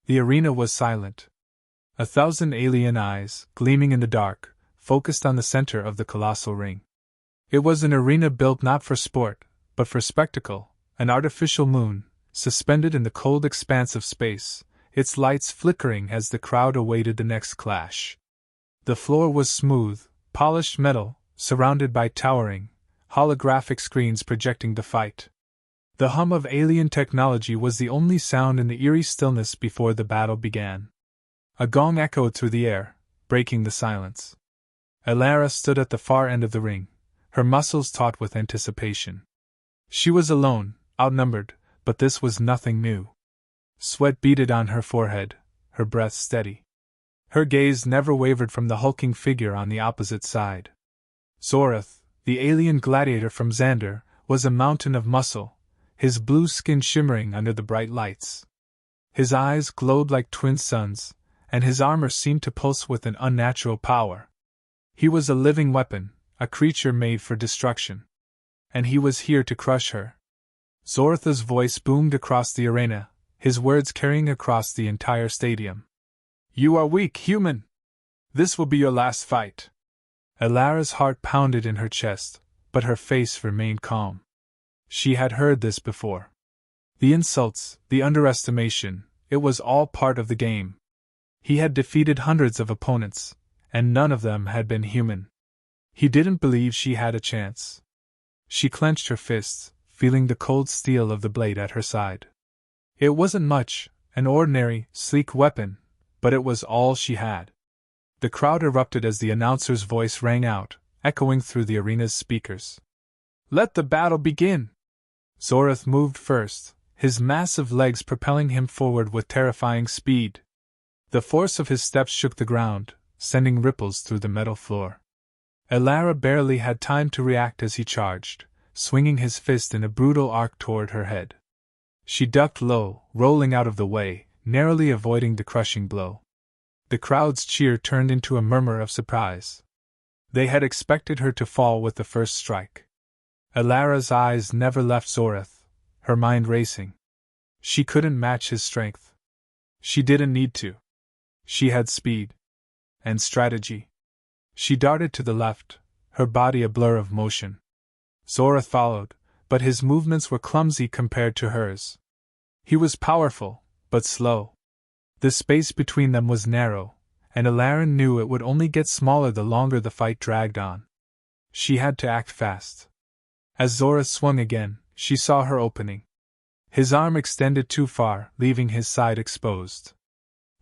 The arena was silent. 1,000 alien eyes, gleaming in the dark, focused on the center of the colossal ring. It was an arena built not for sport, but for spectacle, an artificial moon, suspended in the cold expanse of space, its lights flickering as the crowd awaited the next clash. The floor was smooth, polished metal, surrounded by towering, holographic screens projecting the fight. The hum of alien technology was the only sound in the eerie stillness before the battle began. A gong echoed through the air, breaking the silence. Elara stood at the far end of the ring, her muscles taut with anticipation. She was alone, outnumbered, but this was nothing new. Sweat beaded on her forehead, her breath steady. Her gaze never wavered from the hulking figure on the opposite side. Zorath, the alien gladiator from Xander, was a mountain of muscle, his blue skin shimmering under the bright lights. His eyes glowed like twin suns, and his armor seemed to pulse with an unnatural power. He was a living weapon, a creature made for destruction. And he was here to crush her. Zorath's voice boomed across the arena, his words carrying across the entire stadium. "You are weak, human! This will be your last fight." Elara's heart pounded in her chest, but her face remained calm. She had heard this before. The insults, the underestimation, it was all part of the game. He had defeated hundreds of opponents, and none of them had been human. He didn't believe she had a chance. She clenched her fists, feeling the cold steel of the blade at her side. It wasn't much, an ordinary, sleek weapon, but it was all she had. The crowd erupted as the announcer's voice rang out, echoing through the arena's speakers. "Let the battle begin!" Zorath moved first, his massive legs propelling him forward with terrifying speed. The force of his steps shook the ground, sending ripples through the metal floor. Elara barely had time to react as he charged, swinging his fist in a brutal arc toward her head. She ducked low, rolling out of the way, narrowly avoiding the crushing blow. The crowd's cheer turned into a murmur of surprise. They had expected her to fall with the first strike. Elara's eyes never left Zorath, her mind racing. She couldn't match his strength. She didn't need to. She had speed. And strategy. She darted to the left, her body a blur of motion. Zorath followed, but his movements were clumsy compared to hers. He was powerful, but slow. The space between them was narrow, and Elara knew it would only get smaller the longer the fight dragged on. She had to act fast. As Zorath swung again, she saw her opening. His arm extended too far, leaving his side exposed.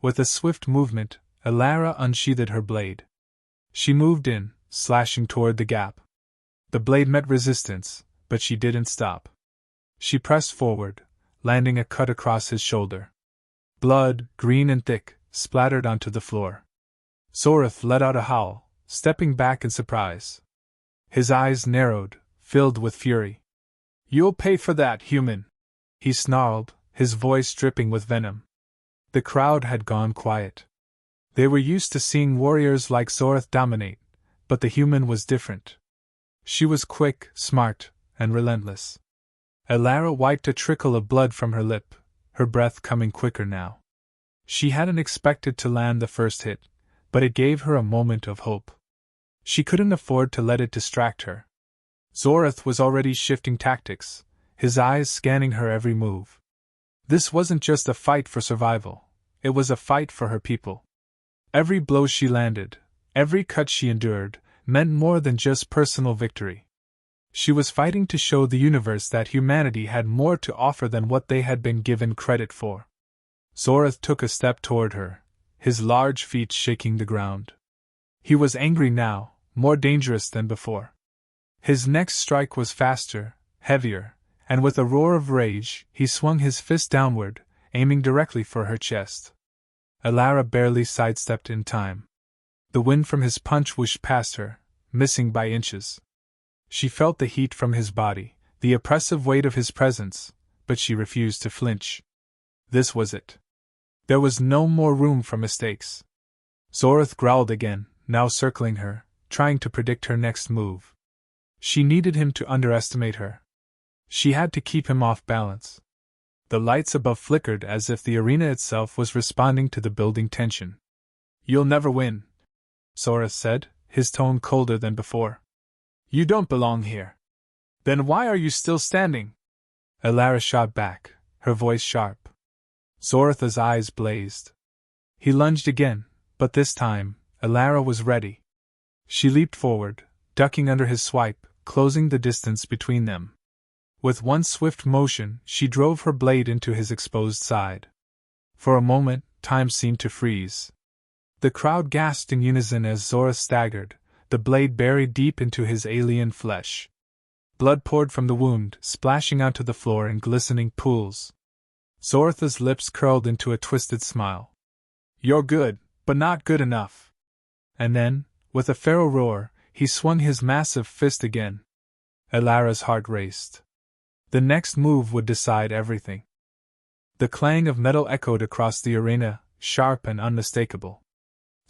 With a swift movement, Elara unsheathed her blade. She moved in, slashing toward the gap. The blade met resistance, but she didn't stop. She pressed forward, landing a cut across his shoulder. Blood, green and thick, splattered onto the floor. Zorath let out a howl, stepping back in surprise. His eyes narrowed, filled with fury. "You'll pay for that, human!" he snarled, his voice dripping with venom. The crowd had gone quiet. They were used to seeing warriors like Zorath dominate, but the human was different. She was quick, smart, and relentless. Elara wiped a trickle of blood from her lip, her breath coming quicker now. She hadn't expected to land the first hit, but it gave her a moment of hope. She couldn't afford to let it distract her. Zorath was already shifting tactics, his eyes scanning her every move. This wasn't just a fight for survival, it was a fight for her people. Every blow she landed, every cut she endured, meant more than just personal victory. She was fighting to show the universe that humanity had more to offer than what they had been given credit for. Zorath took a step toward her, his large feet shaking the ground. He was angry now, more dangerous than before. His next strike was faster, heavier, and with a roar of rage, he swung his fist downward, aiming directly for her chest. Elara barely sidestepped in time. The wind from his punch whooshed past her, missing by inches. She felt the heat from his body, the oppressive weight of his presence, but she refused to flinch. This was it. There was no more room for mistakes. Zorath growled again, now circling her, trying to predict her next move. She needed him to underestimate her. She had to keep him off balance. The lights above flickered as if the arena itself was responding to the building tension. "You'll never win," Zorith said, his tone colder than before. "You don't belong here." "Then why are you still standing?" Elara shot back, her voice sharp. Zorith's eyes blazed. He lunged again, but this time, Elara was ready. She leaped forward, ducking under his swipe, closing the distance between them. With one swift motion, she drove her blade into his exposed side. For a moment, time seemed to freeze. The crowd gasped in unison as Zorith staggered, the blade buried deep into his alien flesh. Blood poured from the wound, splashing onto the floor in glistening pools. Zorith's lips curled into a twisted smile. "You're good, but not good enough." And then, with a feral roar, he swung his massive fist again. Elara's heart raced. The next move would decide everything. The clang of metal echoed across the arena, sharp and unmistakable.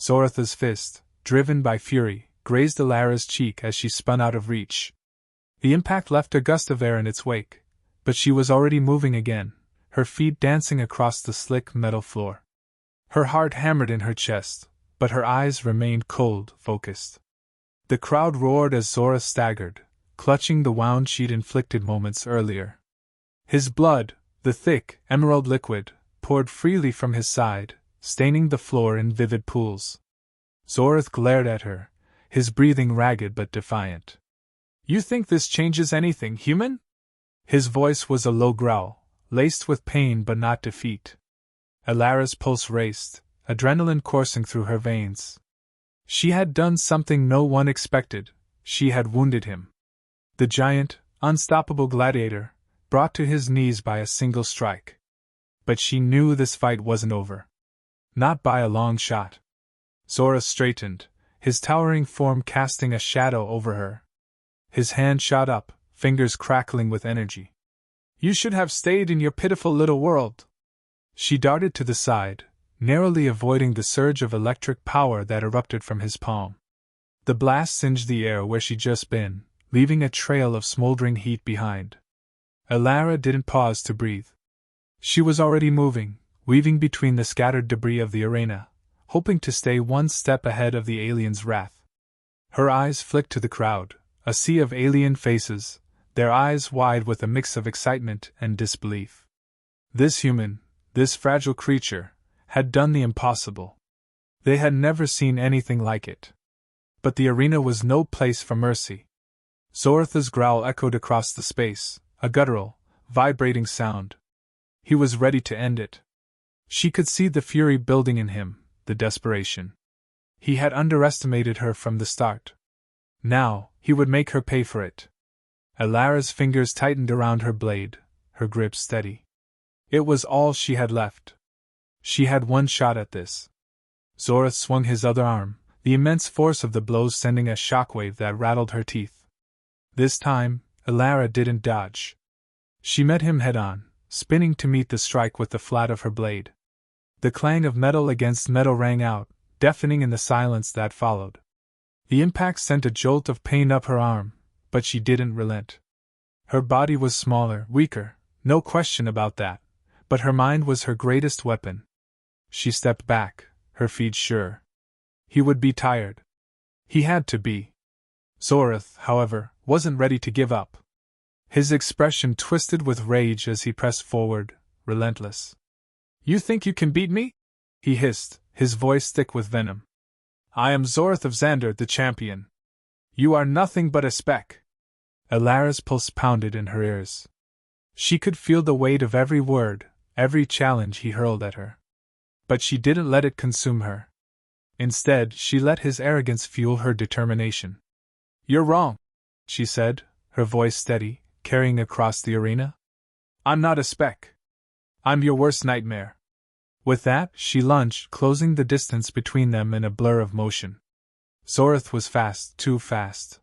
Zorith's fist, driven by fury, grazed Elara's cheek as she spun out of reach. The impact left a gust of air in its wake, but she was already moving again, her feet dancing across the slick metal floor. Her heart hammered in her chest, but her eyes remained cold, focused. The crowd roared as Zorith staggered, clutching the wound she'd inflicted moments earlier. His blood, the thick, emerald liquid, poured freely from his side, staining the floor in vivid pools. Zorith glared at her, his breathing ragged but defiant. "You think this changes anything, human?" His voice was a low growl, laced with pain but not defeat. Elara's pulse raced, adrenaline coursing through her veins. She had done something no one expected, she had wounded him. The giant, unstoppable gladiator, brought to his knees by a single strike. But she knew this fight wasn't over. Not by a long shot. Zorith straightened, his towering form casting a shadow over her. His hand shot up, fingers crackling with energy. "You should have stayed in your pitiful little world." She darted to the side, narrowly avoiding the surge of electric power that erupted from his palm. The blast singed the air where she'd just been, leaving a trail of smoldering heat behind. Elara didn't pause to breathe. She was already moving, weaving between the scattered debris of the arena, hoping to stay one step ahead of the alien's wrath. Her eyes flicked to the crowd, a sea of alien faces, their eyes wide with a mix of excitement and disbelief. This human, this fragile creature, had done the impossible. They had never seen anything like it. But the arena was no place for mercy. Zorith's growl echoed across the space, a guttural, vibrating sound. He was ready to end it. She could see the fury building in him, the desperation. He had underestimated her from the start. Now, he would make her pay for it. Elara's fingers tightened around her blade, her grip steady. It was all she had left. She had one shot at this. Zorith swung his other arm, the immense force of the blows sending a shockwave that rattled her teeth. This time, Elara didn't dodge. She met him head-on, spinning to meet the strike with the flat of her blade. The clang of metal against metal rang out, deafening in the silence that followed. The impact sent a jolt of pain up her arm, but she didn't relent. Her body was smaller, weaker, no question about that, but her mind was her greatest weapon. She stepped back, her feet sure. He would be tired. He had to be. Zorith, however, wasn't ready to give up. His expression twisted with rage as he pressed forward, relentless. "You think you can beat me?" he hissed, his voice thick with venom. "I am Zorith of Xander, the champion. You are nothing but a speck." Elara's pulse pounded in her ears. She could feel the weight of every word, every challenge he hurled at her. But she didn't let it consume her. Instead, she let his arrogance fuel her determination. "You're wrong," she said, her voice steady, carrying across the arena. "I'm not a speck. I'm your worst nightmare." With that, she lunged, closing the distance between them in a blur of motion. Zorith was fast, too fast.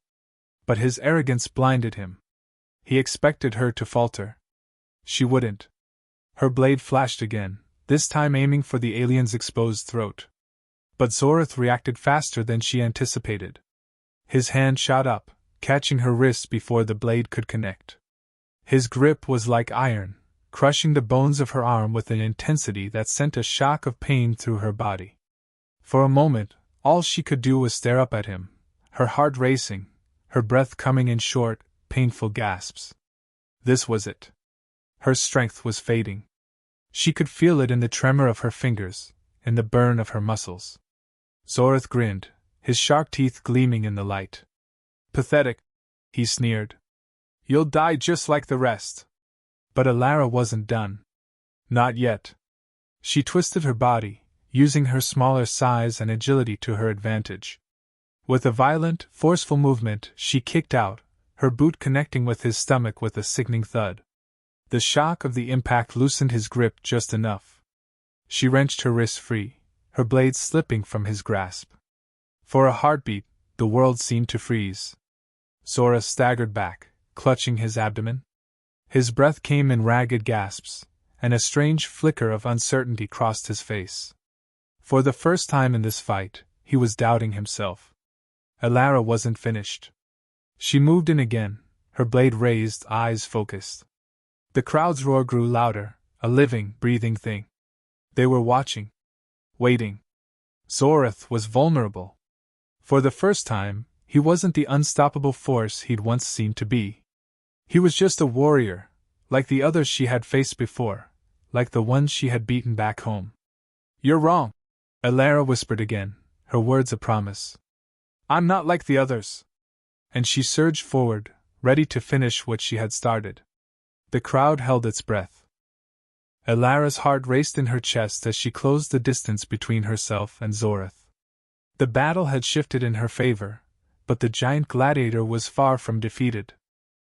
But his arrogance blinded him. He expected her to falter. She wouldn't. Her blade flashed again, this time aiming for the alien's exposed throat. But Zorith reacted faster than she anticipated. His hand shot up, catching her wrist before the blade could connect. His grip was like iron, crushing the bones of her arm with an intensity that sent a shock of pain through her body. For a moment, all she could do was stare up at him, her heart racing, her breath coming in short, painful gasps. This was it. Her strength was fading. She could feel it in the tremor of her fingers, in the burn of her muscles. Zorith grinned, his sharp teeth gleaming in the light. Pathetic, he sneered. You'll die just like the rest. But Alara wasn't done. Not yet. She twisted her body, using her smaller size and agility to her advantage. With a violent, forceful movement, she kicked out, her boot connecting with his stomach with a sickening thud. The shock of the impact loosened his grip just enough. She wrenched her wrist free, her blade slipping from his grasp. For a heartbeat, the world seemed to freeze. Zora staggered back, clutching his abdomen. His breath came in ragged gasps, and a strange flicker of uncertainty crossed his face. For the first time in this fight, he was doubting himself. Alara wasn't finished. She moved in again, her blade raised, eyes focused. The crowd's roar grew louder, a living, breathing thing. They were watching. Waiting. Zorith was vulnerable. For the first time, he wasn't the unstoppable force he'd once seemed to be. He was just a warrior, like the others she had faced before, like the ones she had beaten back home. You're wrong, Alara whispered again, her words a promise. I'm not like the others. And she surged forward, ready to finish what she had started. The crowd held its breath. Alara's heart raced in her chest as she closed the distance between herself and Zorith. The battle had shifted in her favor, but the giant gladiator was far from defeated.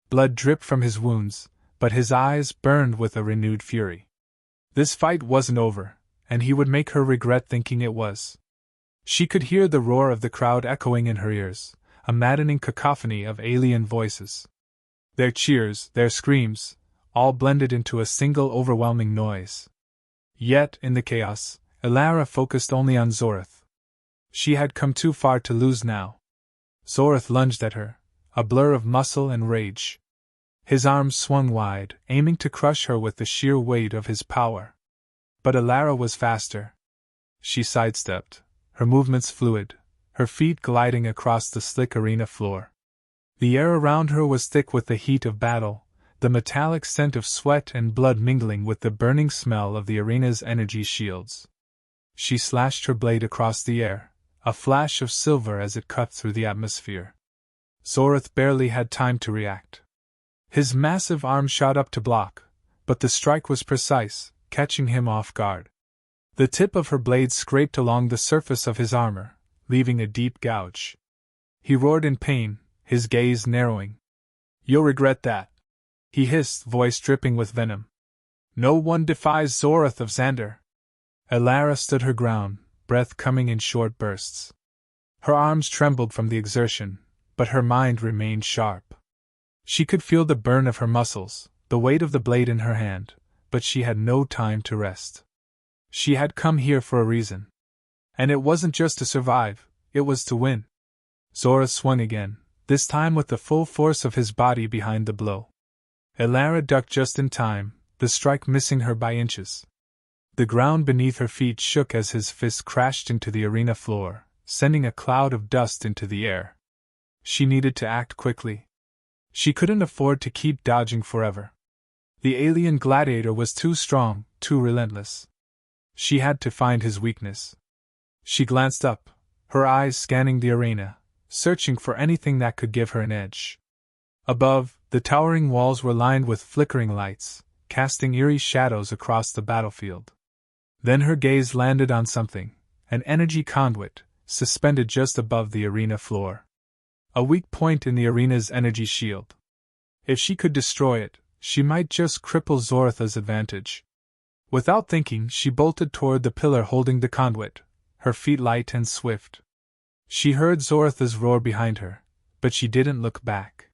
Blood dripped from his wounds, but his eyes burned with a renewed fury. This fight wasn't over, and he would make her regret thinking it was. She could hear the roar of the crowd echoing in her ears, a maddening cacophony of alien voices. Their cheers, their screams, all blended into a single overwhelming noise. Yet, in the chaos, Alara focused only on Zorith. She had come too far to lose now. Zorith lunged at her, a blur of muscle and rage. His arms swung wide, aiming to crush her with the sheer weight of his power. But Alara was faster. She sidestepped, her movements fluid, her feet gliding across the slick arena floor. The air around her was thick with the heat of battle, the metallic scent of sweat and blood mingling with the burning smell of the arena's energy shields. She slashed her blade across the air, a flash of silver as it cut through the atmosphere. Zorith barely had time to react. His massive arm shot up to block, but the strike was precise, catching him off guard. The tip of her blade scraped along the surface of his armor, leaving a deep gouge. He roared in pain, his gaze narrowing. You'll regret that, he hissed, voice dripping with venom. No one defies Zorith of Xander. Alara stood her ground, breath coming in short bursts. Her arms trembled from the exertion, but her mind remained sharp. She could feel the burn of her muscles, the weight of the blade in her hand, but she had no time to rest. She had come here for a reason. And it wasn't just to survive, it was to win. Zora swung again, this time with the full force of his body behind the blow. Alara ducked just in time, the strike missing her by inches. The ground beneath her feet shook as his fist crashed into the arena floor, sending a cloud of dust into the air. She needed to act quickly. She couldn't afford to keep dodging forever. The alien gladiator was too strong, too relentless. She had to find his weakness. She glanced up, her eyes scanning the arena, searching for anything that could give her an edge. Above, the towering walls were lined with flickering lights, casting eerie shadows across the battlefield. Then her gaze landed on something, an energy conduit, suspended just above the arena floor. A weak point in the arena's energy shield. If she could destroy it, she might just cripple Zoritha's advantage. Without thinking, she bolted toward the pillar holding the conduit, her feet light and swift. She heard Zoritha's roar behind her, but she didn't look back.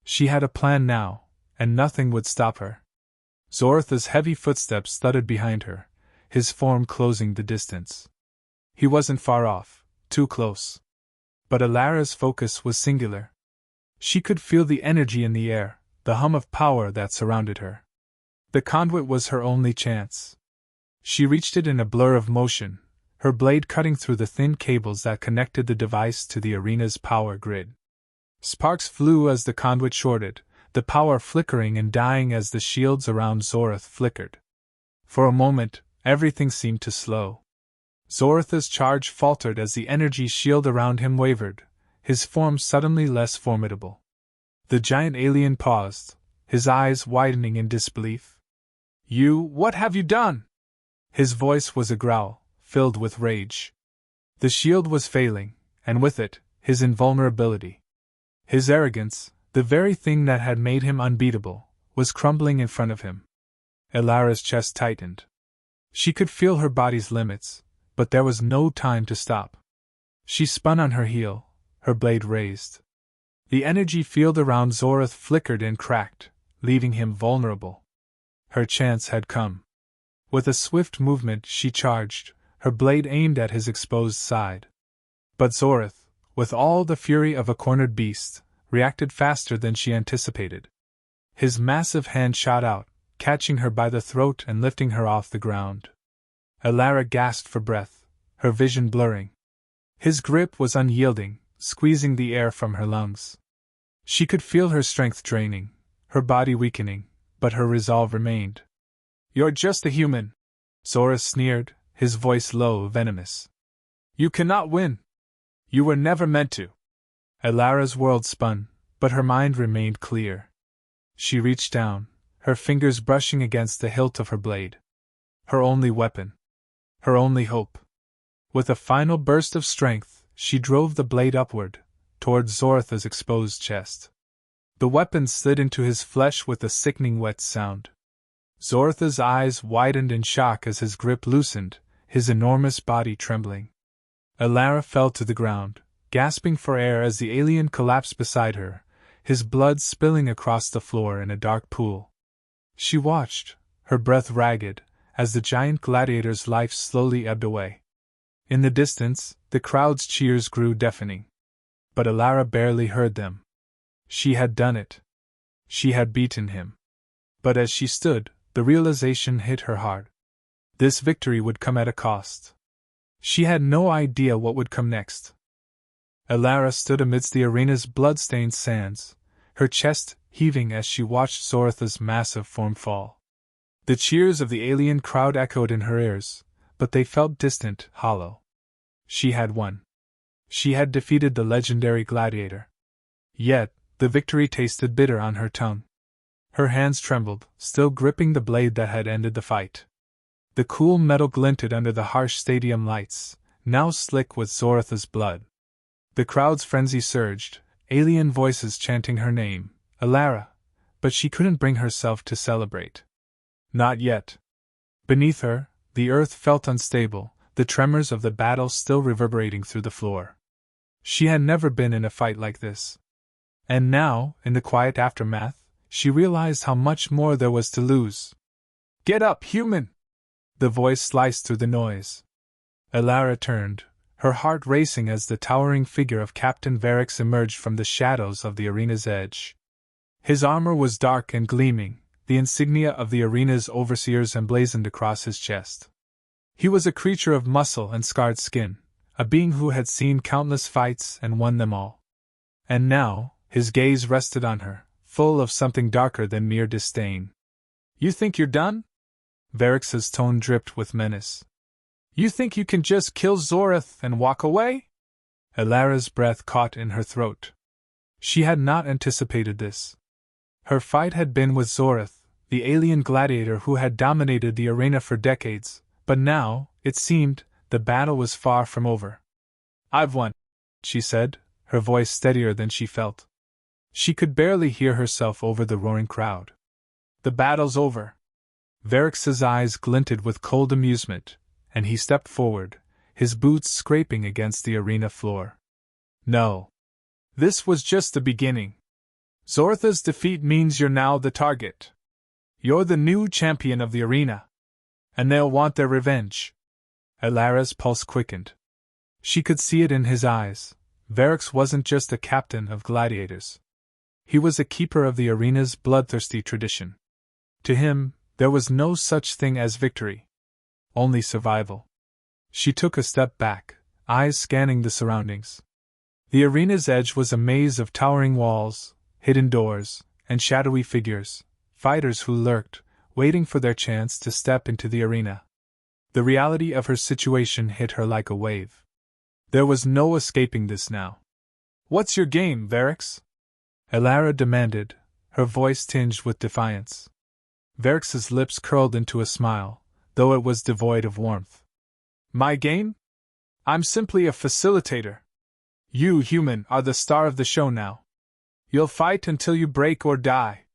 She had a plan now, and nothing would stop her. Zoritha's heavy footsteps thudded behind her, his form closing the distance. He wasn't far off, too close. But Alara's focus was singular. She could feel the energy in the air, the hum of power that surrounded her. The conduit was her only chance. She reached it in a blur of motion, her blade cutting through the thin cables that connected the device to the arena's power grid. Sparks flew as the conduit shorted, the power flickering and dying as the shields around Zorath flickered. For a moment, everything seemed to slow. Zorath's charge faltered as the energy shield around him wavered, his form suddenly less formidable. The giant alien paused, his eyes widening in disbelief. What have you done?" His voice was a growl, filled with rage. The shield was failing, and with it, his invulnerability. His arrogance, the very thing that had made him unbeatable, was crumbling in front of him. Elara's chest tightened. She could feel her body's limits, but there was no time to stop. She spun on her heel, her blade raised. The energy field around Zorath flickered and cracked, leaving him vulnerable. Her chance had come. With a swift movement she charged, her blade aimed at his exposed side. But Zorath, with all the fury of a cornered beast, reacted faster than she anticipated. His massive hand shot out, catching her by the throat and lifting her off the ground. Elara gasped for breath, her vision blurring. His grip was unyielding, squeezing the air from her lungs. She could feel her strength draining, her body weakening, but her resolve remained. "You're just a human," Zora sneered, his voice low, venomous. "You cannot win. You were never meant to." Elara's world spun, but her mind remained clear. She reached down, her fingers brushing against the hilt of her blade. Her only weapon. Her only hope. With a final burst of strength, she drove the blade upward, toward Zorath's exposed chest. The weapon slid into his flesh with a sickening wet sound. Zorath's eyes widened in shock as his grip loosened, his enormous body trembling. Elara fell to the ground, gasping for air as the alien collapsed beside her, his blood spilling across the floor in a dark pool. She watched, her breath ragged, as the giant gladiator's life slowly ebbed away. In the distance, the crowd's cheers grew deafening. But Elara barely heard them. She had done it. She had beaten him. But as she stood, the realization hit her hard. This victory would come at a cost. She had no idea what would come next. Elara stood amidst the arena's blood-stained sands, her chest heaving as she watched Zorath's massive form fall. The cheers of the alien crowd echoed in her ears, but they felt distant, hollow. She had won. She had defeated the legendary gladiator. Yet, the victory tasted bitter on her tongue. Her hands trembled, still gripping the blade that had ended the fight. The cool metal glinted under the harsh stadium lights, now slick with Zorath's blood. The crowd's frenzy surged, alien voices chanting her name, Elara, but she couldn't bring herself to celebrate. Not yet. Beneath her, the earth felt unstable, the tremors of the battle still reverberating through the floor. She had never been in a fight like this. And now, in the quiet aftermath, she realized how much more there was to lose. "Get up, human!" The voice sliced through the noise. Elara turned, her heart racing as the towering figure of Captain Varix emerged from the shadows of the arena's edge. His armor was dark and gleaming, the insignia of the arena's overseers emblazoned across his chest. He was a creature of muscle and scarred skin, a being who had seen countless fights and won them all. And now, his gaze rested on her, full of something darker than mere disdain. "You think you're done?" Varix's tone dripped with menace. "You think you can just kill Zorath and walk away?" Elara's breath caught in her throat. She had not anticipated this. Her fight had been with Zorath, the alien gladiator who had dominated the arena for decades, but now, it seemed, the battle was far from over. "I've won," she said, her voice steadier than she felt. She could barely hear herself over the roaring crowd. "The battle's over." Varix's eyes glinted with cold amusement, and he stepped forward, his boots scraping against the arena floor. "No. This was just the beginning. Zorath's defeat means you're now the target. You're the new champion of the arena. And they'll want their revenge." Elara's pulse quickened. She could see it in his eyes. Varix wasn't just a captain of gladiators. He was a keeper of the arena's bloodthirsty tradition. To him, There was no such thing as victory. Only survival. She took a step back, eyes scanning the surroundings. The arena's edge was a maze of towering walls, hidden doors, and shadowy figures, fighters who lurked, waiting for their chance to step into the arena. The reality of her situation hit her like a wave. There was no escaping this now. "What's your game, Varix?" Elara demanded, her voice tinged with defiance. Varix's lips curled into a smile, though it was devoid of warmth. "My game? I'm simply a facilitator. You, human, are the star of the show now. You'll fight until you break or die."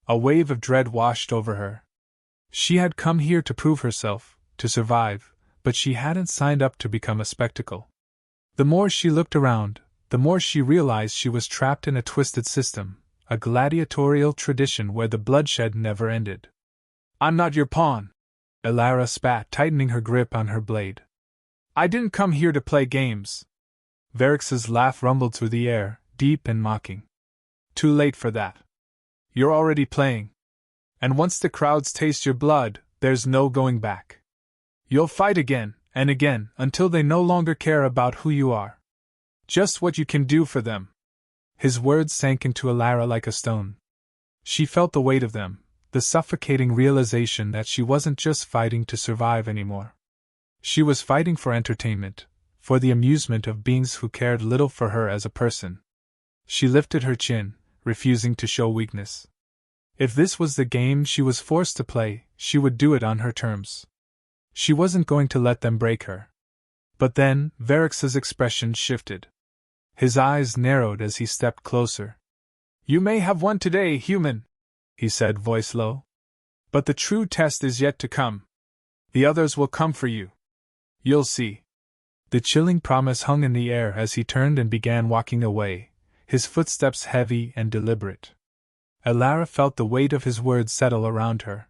A wave of dread washed over her. She had come here to prove herself, to survive, but she hadn't signed up to become a spectacle. The more she looked around, the more she realized she was trapped in a twisted system, a gladiatorial tradition where the bloodshed never ended. "I'm not your pawn," Elara spat, tightening her grip on her blade. "I didn't come here to play games." Varix's laugh rumbled through the air, deep and mocking. "Too late for that. You're already playing. And once the crowds taste your blood, there's no going back. You'll fight again, and again, until they no longer care about who you are. Just what you can do for them." His words sank into Elara like a stone. She felt the weight of them, the suffocating realization that she wasn't just fighting to survive anymore. She was fighting for entertainment, for the amusement of beings who cared little for her as a person. She lifted her chin, refusing to show weakness. If this was the game she was forced to play, she would do it on her terms. She wasn't going to let them break her. But then, Varix's expression shifted. His eyes narrowed as he stepped closer. "You may have won today, human," he said, voice low. "But the true test is yet to come. The others will come for you. You'll see." The chilling promise hung in the air as he turned and began walking away, his footsteps heavy and deliberate. Elara felt the weight of his words settle around her.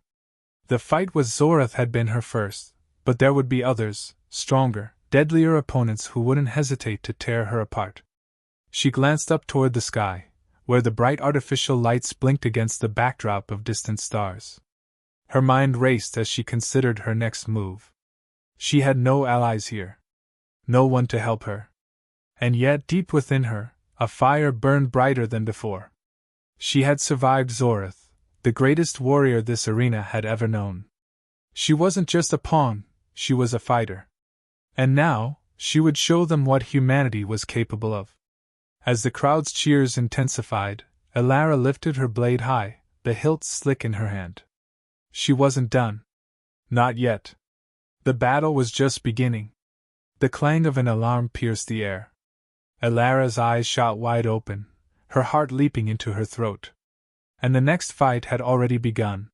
The fight with Zorath had been her first, but there would be others, stronger, deadlier opponents who wouldn't hesitate to tear her apart. She glanced up toward the sky, where the bright artificial lights blinked against the backdrop of distant stars. Her mind raced as she considered her next move. She had no allies here. No one to help her. And yet, deep within her, a fire burned brighter than before. She had survived Zorath, the greatest warrior this arena had ever known. She wasn't just a pawn, she was a fighter. And now, she would show them what humanity was capable of. As the crowd's cheers intensified, Elara lifted her blade high, the hilt slick in her hand. She wasn't done. Not yet. The battle was just beginning. The clang of an alarm pierced the air. Elara's eyes shot wide open, her heart leaping into her throat. And the next fight had already begun.